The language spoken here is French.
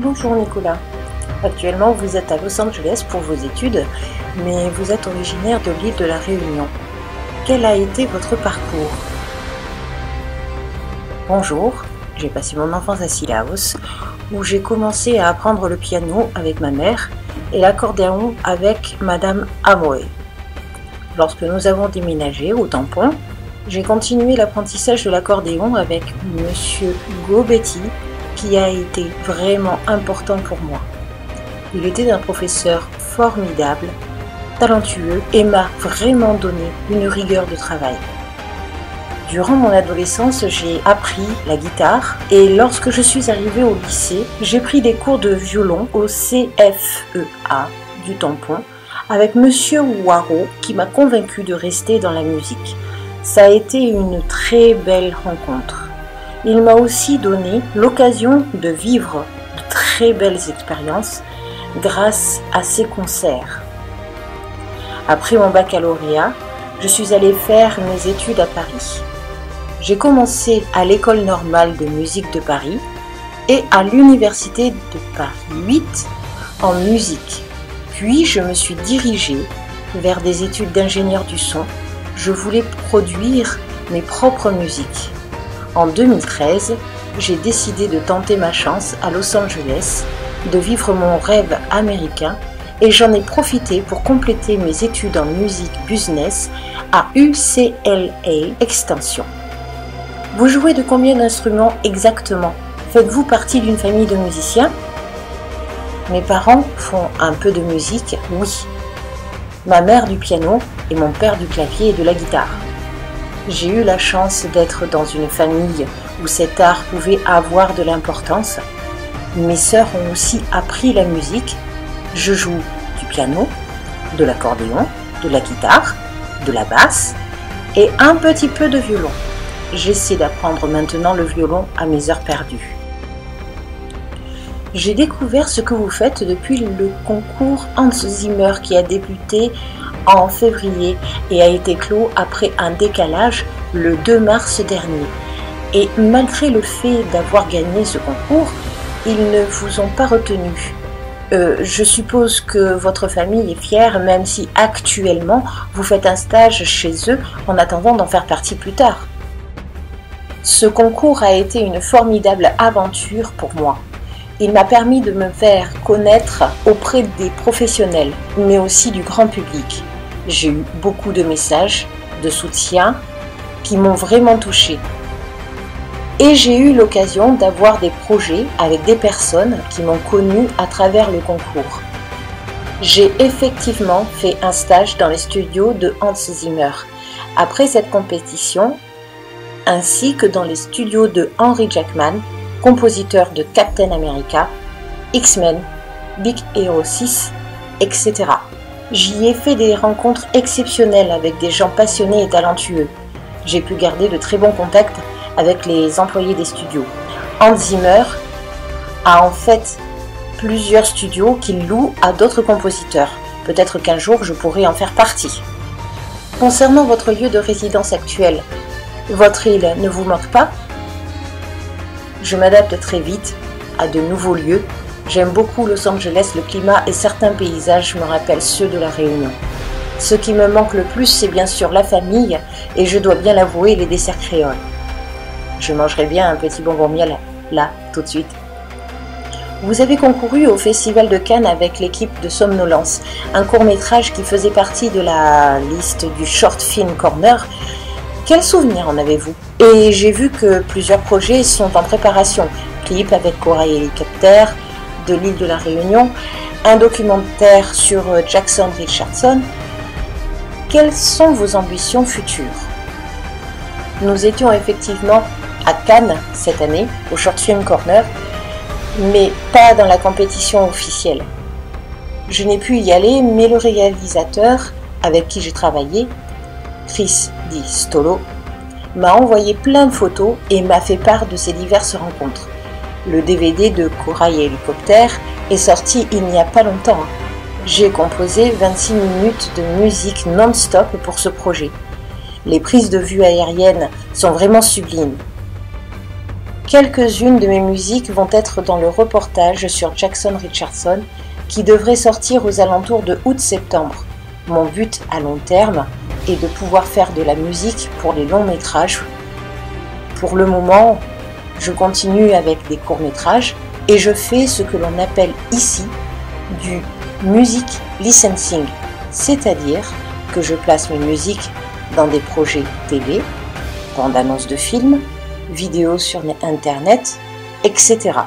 Bonjour Nicolas. Actuellement vous êtes à Los Angeles pour vos études, mais vous êtes originaire de l'île de la Réunion. Quel a été votre parcours? Bonjour, j'ai passé mon enfance à Sillaos, où j'ai commencé à apprendre le piano avec ma mère et l'accordéon avec Madame Amoe. Lorsque nous avons déménagé au Tampon, j'ai continué l'apprentissage de l'accordéon avec Monsieur Hugo Betty, qui a été vraiment important pour moi. Il était un professeur formidable, talentueux et m'a vraiment donné une rigueur de travail. Durant mon adolescence, j'ai appris la guitare et lorsque je suis arrivée au lycée, j'ai pris des cours de violon au CFEA du Tampon avec Monsieur Waro qui m'a convaincue de rester dans la musique. Ça a été une très belle rencontre. Il m'a aussi donné l'occasion de vivre de très belles expériences grâce à ses concerts. Après mon baccalauréat, je suis allée faire mes études à Paris. J'ai commencé à l'École normale de musique de Paris et à l'Université de Paris 8 en musique. Puis je me suis dirigée vers des études d'ingénieur du son. Je voulais produire mes propres musiques. En 2013, j'ai décidé de tenter ma chance à Los Angeles, de vivre mon rêve américain et j'en ai profité pour compléter mes études en musique business à UCLA Extension. Vous jouez de combien d'instruments exactement? Faites-vous partie d'une famille de musiciens? Mes parents font un peu de musique, oui. Ma mère du piano et mon père du clavier et de la guitare. J'ai eu la chance d'être dans une famille où cet art pouvait avoir de l'importance. Mes sœurs ont aussi appris la musique. Je joue du piano, de l'accordéon, de la guitare, de la basse et un petit peu de violon. J'essaie d'apprendre maintenant le violon à mes heures perdues. J'ai découvert ce que vous faites depuis le concours Hans Zimmer qui a débuté en février et a été clos après un décalage le 2 mars dernier. Et malgré le fait d'avoir gagné ce concours, ils ne vous ont pas retenu. Je suppose que votre famille est fière, même si actuellement vous faites un stage chez eux en attendant d'en faire partie plus tard. Ce concours a été une formidable aventure pour moi. Il m'a permis de me faire connaître auprès des professionnels, mais aussi du grand public. J'ai eu beaucoup de messages, de soutien qui m'ont vraiment touchée. Et j'ai eu l'occasion d'avoir des projets avec des personnes qui m'ont connue à travers le concours. J'ai effectivement fait un stage dans les studios de Hans Zimmer. Après cette compétition, ainsi que dans les studios de Henry Jackman, compositeur de Captain America, X-Men, Big Hero 6, etc. J'y ai fait des rencontres exceptionnelles avec des gens passionnés et talentueux. J'ai pu garder de très bons contacts avec les employés des studios. Hans Zimmer a en fait plusieurs studios qu'il loue à d'autres compositeurs. Peut-être qu'un jour je pourrai en faire partie. Concernant votre lieu de résidence actuel, votre île ne vous manque pas? Je m'adapte très vite à de nouveaux lieux. J'aime beaucoup Los Angeles, le climat et certains paysages me rappellent ceux de la Réunion. Ce qui me manque le plus, c'est bien sûr la famille et je dois bien l'avouer, les desserts créoles. Je mangerai bien un petit bonbon miel, là, tout de suite. Vous avez concouru au Festival de Cannes avec l'équipe de Somnolence, un court-métrage qui faisait partie de la liste du Short Film Corner. Quels souvenirs en avez-vous? Et j'ai vu que plusieurs projets sont en préparation. Clip avec Corail Hélicoptère de l'île de la Réunion, un documentaire sur Jackson Richardson. Quelles sont vos ambitions futures? Nous étions effectivement à Cannes cette année, au Short Film Corner, mais pas dans la compétition officielle. Je n'ai pu y aller, mais le réalisateur avec qui j'ai travaillé, Chris Di Stolo, m'a envoyé plein de photos et m'a fait part de ces diverses rencontres. Le DVD de Corail Hélicoptère est sorti il n'y a pas longtemps. J'ai composé 26 minutes de musique non-stop pour ce projet. Les prises de vue aériennes sont vraiment sublimes. Quelques-unes de mes musiques vont être dans le reportage sur Jackson Richardson qui devrait sortir aux alentours de août-septembre. Mon but à long terme est de pouvoir faire de la musique pour les longs métrages. Pour le moment, je continue avec des courts métrages et je fais ce que l'on appelle ici du music licensing, c'est-à-dire que je place mes musiques dans des projets télé, bandes annonces de films, vidéos sur internet, etc.